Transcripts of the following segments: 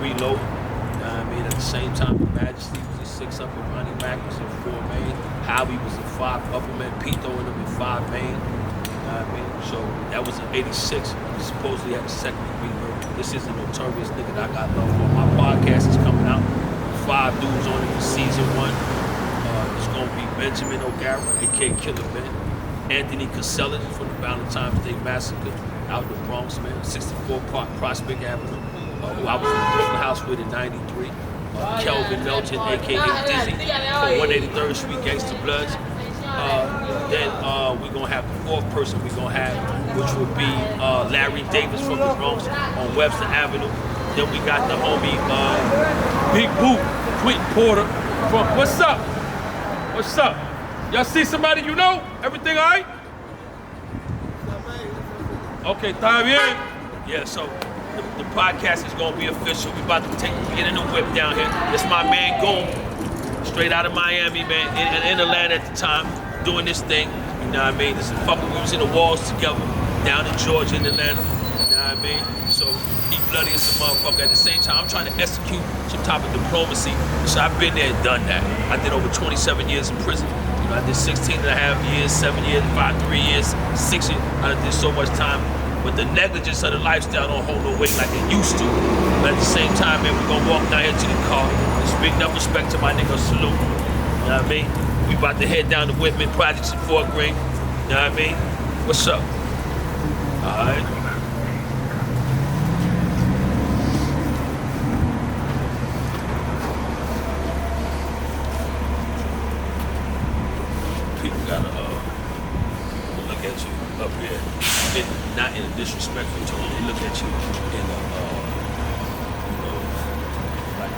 reload. I mean, at the same time, Majesty was a 6 up and Ronnie Mack was in 4 main. Howie was in 5 upper man. Pete throwing him in 5 main. I mean, so that was in 86. He supposedly had a second degree murder. This is a notorious nigga that I got love for. My podcast is coming out. 5 dudes on it for season 1. It's going to be Benjamin O'Gara, a.k.a. Killer Ben. Anthony Casella from the Valentine's Day Massacre out in the Bronx, man. 64 Prospect Avenue. Who I was in the Brooklyn house with in 93. Kelvin Melton, a.k.a. Dizzy, from 183rd Street Gangsta Bloods. Then we're going to have the 4th person we're going to have, which would be Larry Davis from the Bronx on Webster Avenue. Then we got the homie Big Boo, Quentin Porter from, what's up? What's up? Y'all see somebody you know? Everything all right? Okay, está bien. Yeah, so the podcast is gonna be official. We about to get in the whip down here. It's my man Goom, straight out of Miami, man, in Atlanta at the time, doing this thing. You know what I mean? This is fucking, we was in the walls together, down in Georgia and Atlanta. You know what I mean? So he bloody as a motherfucker. At the same time, I'm trying to execute some type of diplomacy. So I've been there and done that. I did over 27 years in prison. You know, I did 16 and a half years, 7 years, 3 years, 6 years. I did so much time. But the negligence of the lifestyle don't hold no weight like it used to. But at the same time, man, we're gonna walk down here to the car. Just big enough respect to my nigga Salute. You know what I mean? We about to head down to Whitman Projects in Fort Greene. You know what I mean? What's up? All right. People gotta look at you up here. Not in a disrespectful tone. They look at you in a, you know, like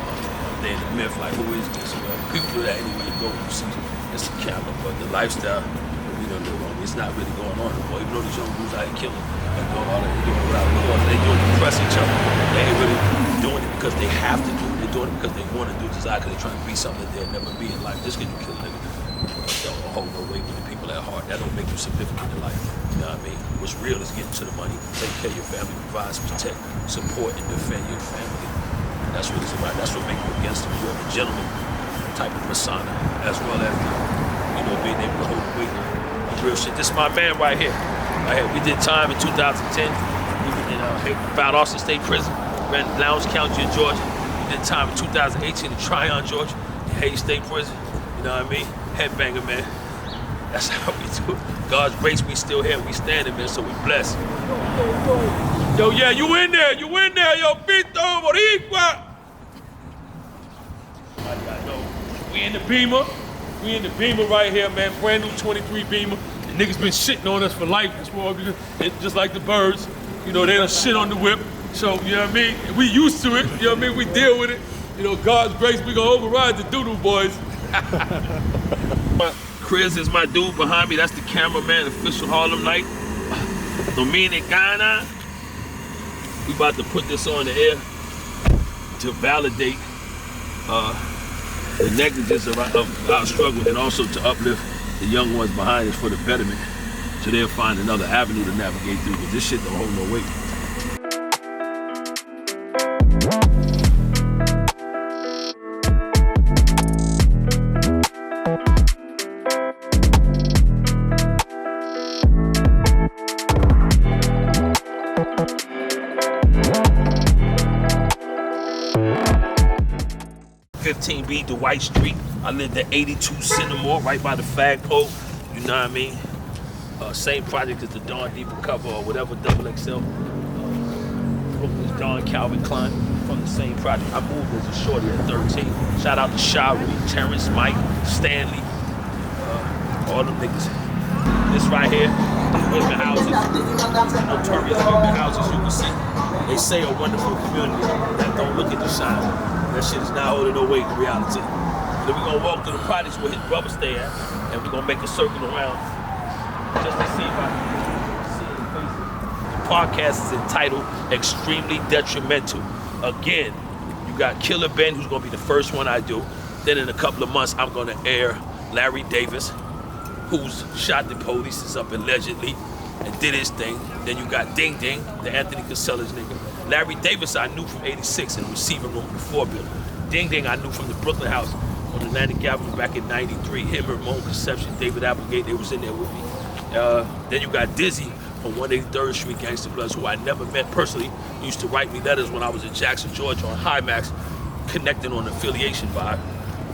they in the myth, like who is this? Well, people do that anywhere you go. You see, it's a camera, but the lifestyle we don't live on, it's not really going on anymore. Even though these young dudes out here killing and doing all that, they're doing without cause. They doing it to press each other. They ain't really doing it because they have to do it. They're doing it because they want to do desire, because they're trying to be something that they'll never be in life. Just because you kill a nigga don't hold no weight with the people at heart. That don't make you significant in life. You know what I mean? What's real is getting to the money, take care of your family, provide, protect, support, and defend your family. That's what it's about. That's what makes you against them. You're a gentleman type of persona, as well as, you know, being able to hold the weight of real shit. This is my man right here. Right here. We did time in 2010. We were in Mount Austin State Prison, ran Lowndes County in Georgia. We did time in 2018 in Tryon, Georgia, Hayes State Prison. You know what I mean? Headbanger, man. That's how we do it. God's grace, we still here, we standing, man, so we blessed. Yo, yeah, you in there, yo, Pito Boricua. We in the Beamer right here, man, brand new 23 Beamer. The niggas been shitting on us for life, just like the birds. You know, they done shit on the whip, so, you know what I mean? We used to it, you know what I mean? We deal with it. You know, God's grace, we gonna override the doodoo boys. Chris is my dude behind me. That's the cameraman, official Harlem Night. Dominicana. We about to put this on the air to validate the negligence of our struggle, and also to uplift the young ones behind us for the betterment, so they'll find another avenue to navigate through, because this shit don't hold no weight. 15B Dwight Street. I lived at 82 Cinnamore, right by the fag pole. You know what I mean? Same project as the Don Deeper cover or whatever, double XL. Brooklyn's Don Calvin Klein from the same project. I moved as a shorty at 13. Shout out to Shari, Terrence, Mike, Stanley, all them niggas. This right here, women houses, notorious women houses, you can see. They say a wonderful community that don't look at the shine. That shit is not holding no weight in reality. Then we're gonna walk through the projects where his brother stay at, and we're gonna make a circle around just to see if I can see his face. The podcast is entitled Extremely Detrimental. Again, you got Killer Ben, who's gonna be the first one I do. Then in a couple of months, I'm gonna air Larry Davis, who's shot the police, is up allegedly, and did his thing. Then you got Ding Ding, the Anthony Casella's nigga. Larry Davis I knew from 86 in the receiving room before building. Ding Ding I knew from the Brooklyn house on Atlantic Avenue back in 93. Him, Ramon Conception, David Applegate, they was in there with me. Then you got Dizzy on 183rd Street, Gangsta Bloods, who I never met personally. He used to write me letters when I was in Jackson, Georgia on High Max, connecting on the affiliation vibe,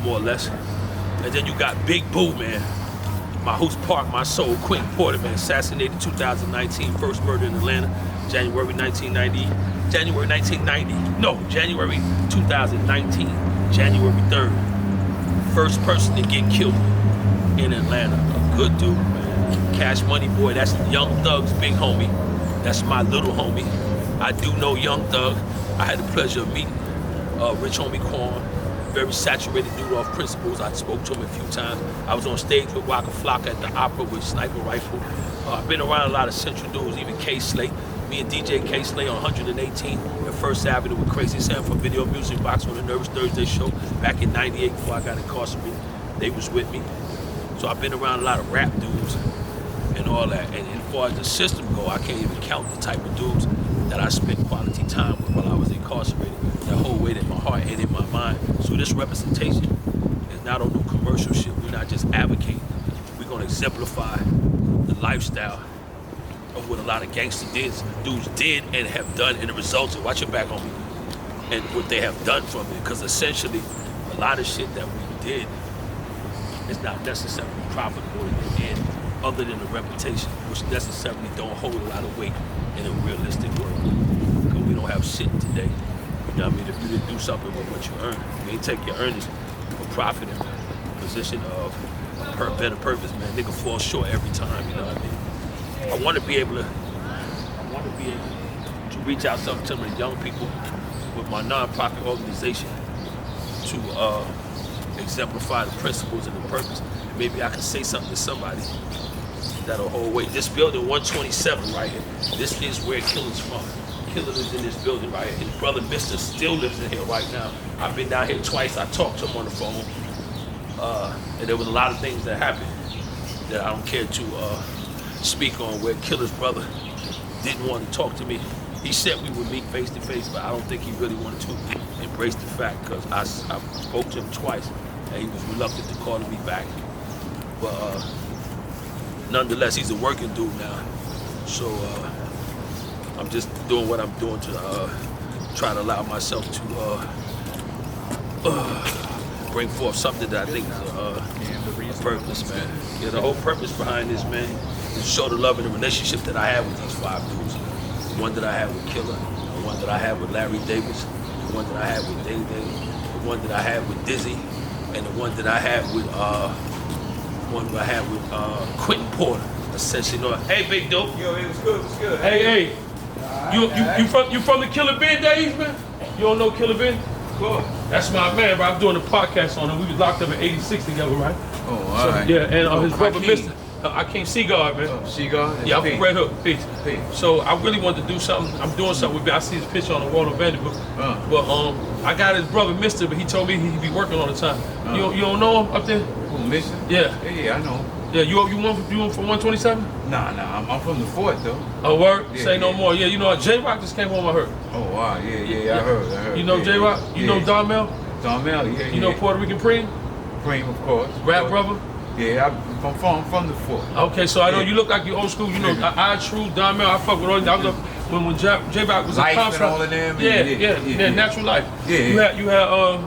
more or less. And then you got Big Boo, man. My Who's Park, My Soul, Quentin Porter, man, assassinated 2019, first murder in Atlanta, January 2019, January 3rd. First person to get killed in Atlanta. A good dude, man. Cash Money Boy, that's Young Thug's big homie. That's my little homie. I do know Young Thug. I had the pleasure of meeting Rich Homie Quan. Very saturated dude off principles. I spoke to him a few times. I was on stage with Waka Flocka at the Opera with Sniper Rifle. I've been around a lot of central dudes, even K Slate. Me and DJ K Slate on 118 at First Avenue with Crazy Sam from Video Music Box on the Nervous Thursday show back in 98 before I got incarcerated. They was with me. So I've been around a lot of rap dudes and all that. And as far as the system go, I can't even count the type of dudes that I spent quality time with while I was incarcerated. That whole weight in my heart and in my mind. So this representation is not on no commercial shit. We're not just advocating. We're gonna exemplify the lifestyle of what a lot of gangster dudes did and have done, and the results. Watch your back on me. And what they have done from it, because essentially a lot of shit that we did is not necessarily profitable in the end, other than the reputation, which necessarily don't hold a lot of weight in a realistic world. Because we don't have shit today. You know what I mean? If you didn't do something with what you earned, you ain't take your earnings for profit in a position of better purpose, man. Nigga falls short every time, you know what I mean? I want to be able to reach out to the young people with my nonprofit organization to exemplify the principles and the purpose. Maybe I can say something to somebody that'll hold weight. This building, 127 right here, this is where Killer's from. Killer lives in this building right here. His brother, Mr. still lives in here right now. I've been down here twice. I talked to him on the phone. And there was a lot of things that happened that I don't care to speak on, where Killer's brother didn't want to talk to me. He said we would meet face to face, but I don't think he really wanted to embrace the fact, because I spoke to him twice and he was reluctant to call me back. But nonetheless, he's a working dude now. So I'm just doing what I'm doing to try to allow myself to bring forth something that I think is a purpose, man. Yeah, the whole purpose behind this, man, is to show the love and the relationship that I have with these 5 dudes. The one that I have with Killer, the one that I have with Larry Davis, the one that I have with Ding Ding, the one that I have with Dizzy, and the one that I have with Quentin Porter. Essentially, you know, hey, big dope. Yo, it was good. It was good. Hey. You from the Killer Ben days, man? You don't know Killer Ben? Cool. That's my man, bro. I'm doing a podcast on him. We was locked up in 86 together, right? Oh, all right. Yeah, and his brother, Mr. I came Seaguard, man. Oh, Seaguard? Yeah, I'm from Red Hook. Peace. So I really wanted to do something. I'm doing something with him. I see his picture on the wall of Vanderbilt. But I got his brother, Mr., but he told me he'd be working all the time. You don't know him up there? Who, Mr.? Yeah. Yeah, I know him. Yeah, you from 127? Nah, I'm from the fort, though. Oh, word? Yeah, Say no more. Yeah, you know, J-Rock just came home, I heard. Oh, wow. Yeah, I heard. You know J-Rock? You know Darmel? Darmel, yeah. You know Puerto Rican Preem? Preem, of course. Rap brother? Yeah, I'm from the fort. Okay, so I know you look like you old school. You know, I True, Darmel, I fuck with all these. When J-Rock was Life in Comstock. and all of them. Yeah, Natural Life. Yeah. You had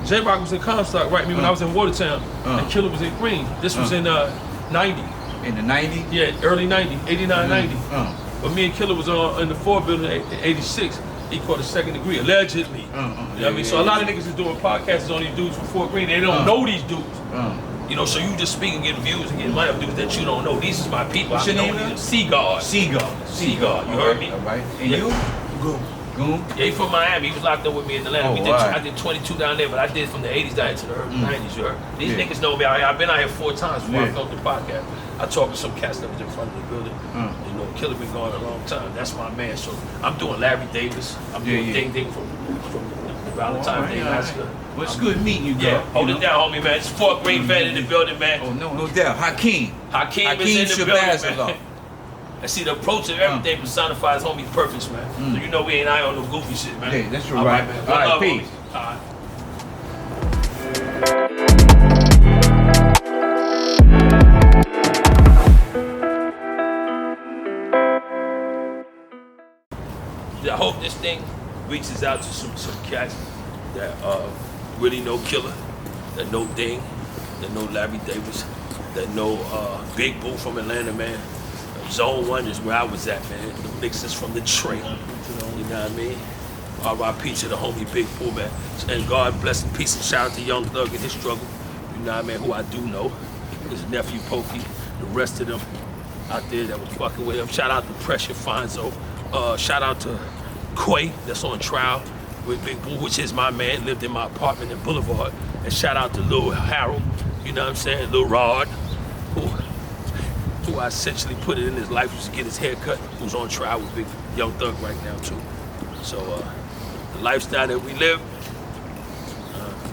J-Rock was in Comstock, right? When I was in Watertown, and Killer was in Green. This was in 90. In the 90s? Yeah, early 90, 89, 90. But me and Killer was in the Ford building in 86. He caught a second degree, allegedly. You know what I mean? So a lot of niggas is doing podcasts on these dudes from Fort Greene. They don't know these dudes. You know, so you just speak and get views and get money of dudes that you don't know. These is my people. What's your name? Seaguard. Seaguard. You heard me? All right. And you? Goon? Yeah, he from Miami. He was locked up with me in Atlanta. I did 22 down there, but I did from the 80s down to the early 90s, you heard? These niggas know me. I've been out here 4 times before I filmed the podcast. I talked to some cats that was in front of the building. You know, Killer been going a long time. That's my man. So I'm doing Larry Davis. I'm doing Ding Ding from the Valentine's Day Massacre. Well, it's good meeting you, Yeah, hold it down, homie, man. It's Fort Greene vet in the building, man. Oh, no doubt. Hakeem is in the building, man. And see, the approach of everything personifies homie's purpose, man. So you know we ain't on no goofy shit, man. Yeah, that's true, All right, man. All right, Love, peace. homie. All right. I hope this thing reaches out to some cats that really know Killer, that know Ding, that know Larry Davis, that know Big Boo from Atlanta, man. Zone 1 is where I was at, man. The mixes from Detroit, you know what I mean? R.I.P. to the homie Big Boo, man. And God bless and peace and shout out to Young Thug in his struggle, you know what I mean, who I do know. His nephew Pokey, the rest of them out there that was fucking with him. Shout out to Pressure Fonzo. Shout out to Quay, that's on trial with Big Boo, which is my man, lived in my apartment in Boulevard. And shout out to Lil Harold, you know what I'm saying, Lil Rod, who I essentially put it in his life just to get his hair cut, who's on trial with Big Young Thug right now too. So the lifestyle that we live,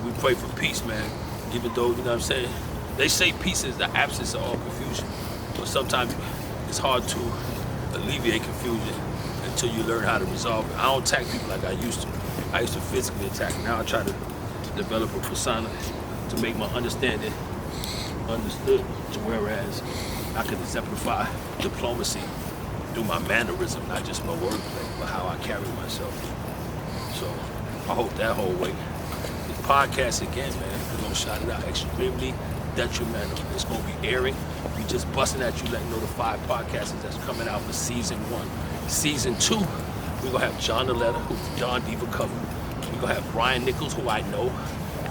we pray for peace, man. Even though, you know what I'm saying, they say peace is the absence of all confusion, but sometimes it's hard to alleviate confusion until you learn how to resolve it. I don't attack people like I used to. I used to physically attack. Now I try to develop a persona to make my understanding understood, to whereas I can exemplify diplomacy through my mannerism, not just my wordplay, but how I carry myself. So I hope that whole way. The podcast again, man, we're gonna shout it out, Extremely Detrimental. It's gonna be airing. We just busting at you, letting you know the 5 podcasts that's coming out for season 1. Season 2, we're gonna have John Aletta, who's John Diva cover. We're gonna have Brian Nichols, who I know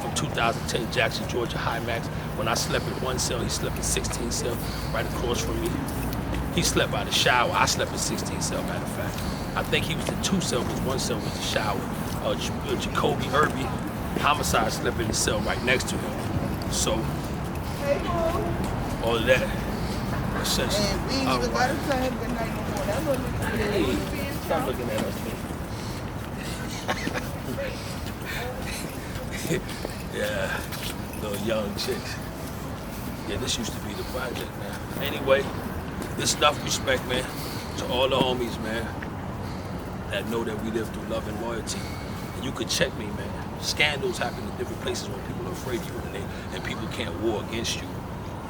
from 2010 Jackson, Georgia High Max. When I slept in 1 cell, he slept in 16 cell, right across from me. He slept by the shower. I slept in 16 cell, matter of fact. I think he was in 2 cell because 1 cell was the shower. Jacoby Irby, homicide, slept in the cell right next to him. So, all of that. Essentially. And we ain't even got to tell him good night no more. That little nigga, Stop looking at us, man. Yeah, little young chicks. Yeah, this used to be the project, man. Anyway, this enough respect, man, to all the homies, man, that know that we live through love and loyalty. And you could check me, man. Scandals happen in different places when people are afraid of you, and people can't war against you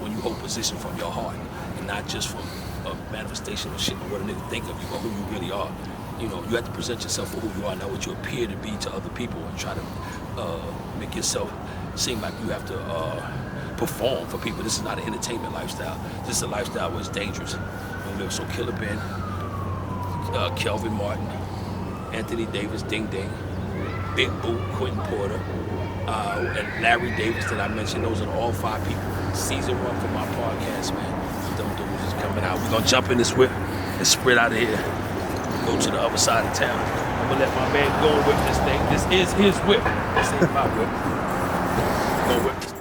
when you hold position from your heart and not just from a manifestation of shit and what a nigga think of you, but who you really are. You know, you have to present yourself for who you are, not what you appear to be to other people, and try to make yourself seem like you have to perform for people. This is not an entertainment lifestyle. This is a lifestyle where it's dangerous. We live so Killer Ben, Kelvin Martin, Anthony Davis, Ding Ding, Big Boo, Quentin Porter, and Larry Davis that I mentioned. Those are all 5 people. Season 1 for my podcast, man. Them dudes is coming out. We're gonna jump in this whip and spread out of here. Go to the other side of town. I'm gonna let my man go and whip this thing. This is his whip. This ain't my whip. Go whip this thing.